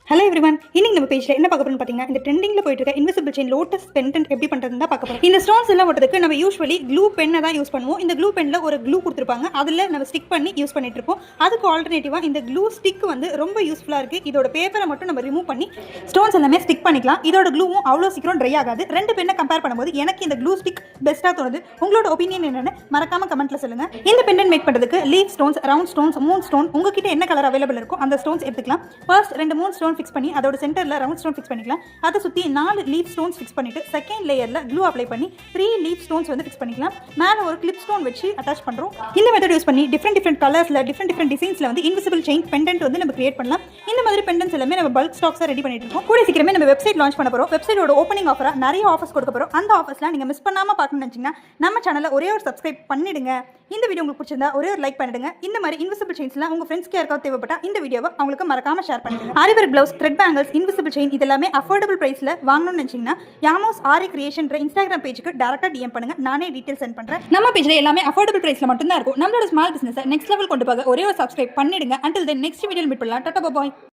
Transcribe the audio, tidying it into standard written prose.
Hello everyone, இன்னைக்கு நம்ம பேஜ்ல என்ன பார்க்க போறோம்னு பார்த்தீங்கன்னா, இந்த ட்ரெண்டிங்ல போயிட்டு இருக்க இன்விசிபிள் செயின் லோட்டஸ் பெண்டன்ட் எப்படி பண்றதுன்னு தான் பார்க்க போறோம். இந்த ஸ்டோன்ஸ் எல்லாம் ஒட்டுறதுக்கு நம்ம யூஸ்வலி க்ளூ பென்னை தான் யூஸ் பண்ணுவோம். இந்த க்ளூ பென்ல ஒரு க்ளூ கொடுத்துருப்பாங்க, அதில் நம்ம ஸ்டிக் பண்ணி யூஸ் பண்ணிட்டு இருப்போம். அதுக்கு ஆல்டர்னேட்டிவா இந்த க்ளூ ஸ்டிக் வந்து ரொம்ப யூஸ்ஃபுல்லா இருக்கு. இதோட பேப்பரை மட்டும் நம்ம ரிமூவ் பண்ணி ஸ்டோன்ஸ் எல்லாமே ஸ்டிக் பண்ணிக்கலாம். இதோட க்ளூவும் அவ்வளோ சீக்கிரம் ட்ரை ஆகாது. ரெண்டு பெண்ணை கம்பேர் பண்ணும்போது எனக்கு இந்த க்ளூ ஸ்டிக் பெஸ்ட்டாக தோணுது. உங்களோட ஒப்பீனியன் என்னன்னு மறக்காம கமெண்ட்ல சொல்லுங்க. இந்த பெண்டன்ட் மேக் பண்றதுக்கு leaf stones, round stones, Moon stone, உங்ககிட்ட என்ன கலர் அவைலபிள் இருக்கோ அந்த ஸ்டோன்ஸ் எடுத்துக்கலாம். ஃபர்ஸ்ட் 2-3 ஸ்டோன் ஃபிக்ஸ் பண்ணி அதோட சென்டர்ல ரவுண்ட் ஸ்டோன் ஃபிக்ஸ் பண்ணிக்கலாம். அதை சுற்றி 4 லீஃப் ஸ்டோன்ஸ் ஃபிக்ஸ் பண்ணிட்டு செகண்ட் லேயர்ல க்ளூ அப்ளை பண்ணி 3 லீஃப் ஸ்டோன்ஸ் வந்து ஃபிக்ஸ் பண்ணிக்கலாம். மேலே ஒரு கிளிப் ஸ்டோன் வச்சு அட்டாச் பண்றோம். இந்த மெத்தட் யூஸ் பண்ணி டிஃப்ரெண்ட் கலர்ஸ்ல டிஃப்ரெண்ட் டிசைன்ஸ்ல வந்து இன்விசிபிள் செயின் பெண்டன்ட் வந்து நம்ம கிரியேட் பண்ணலாம். இந்த மாதிரி பெண்டன்ட்ஸ் எல்லாமே நம்ம பல்க் ஸ்டாக்ஸா ரெடி பண்ணிட்டு இருக்கோம். கூட சீக்கிரமே நம்ம வெப்சைட் லான்ச் பண்ண போறோம். வெப்சைட்டோட ஓப்பனிங் ஆஃபரா நிறைய ஆஃபர்ஸ் கொடுக்க போறோம். அந்த ஆஃபர்ஸ்லாம் நீங்க மிஸ் பண்ணாம பார்க்கணும்னு நினைச்சீங்கன்னா நம்ம சேனலை ஒரே ஒரு சப்ஸ்கிரைப் பண்ணிடுங்க. இந்த வீடியோ உங்களுக்கு பிடிச்சிருந்தா ஒரே ஒரு லைக் பண்ணிடுங்க. இந்த மாதிரி இன்விசிபிள் செயின்ஸ்லாம் உங்க ஃப்ரெண்ட்ஸ்க்கு யாருக்காவது தேவைப்பட்டா இந்த வீடியோவை அவங்களுக்கு மறக்காம ஷேர் பண்ணுங்க. Aari work blouse, thread bangles, invisible chain இதெல்லாமே அஃபோர்டபுள் பிரைஸ்ல வாங்கணும்னு நினைச்சீங்கன்னா யாமோஸ் ஆரி கிரியேஷன்ற இன்ஸ்டாகிராம் பேஜுக்கு டைரக்டா டிஎம் பண்ணுங்க. நானே டீடைல்ஸ் சென்ட் பண்றேன். நம்ம பேஜ்ல எல்லாமே அஃபோர்டபுள் பிரைஸ்ல மட்டும் தான் இருக்கும். நம்மளோட ஸ்மால் பிசினஸ் நெக்ஸ்ட் லெவல் கொண்டு போக ஒரே ஒரு சப்ஸ்கிரைப் பண்ணிடுங்க. until then next வீடியோல மீட் பண்ணலாம். டாடா பாய்.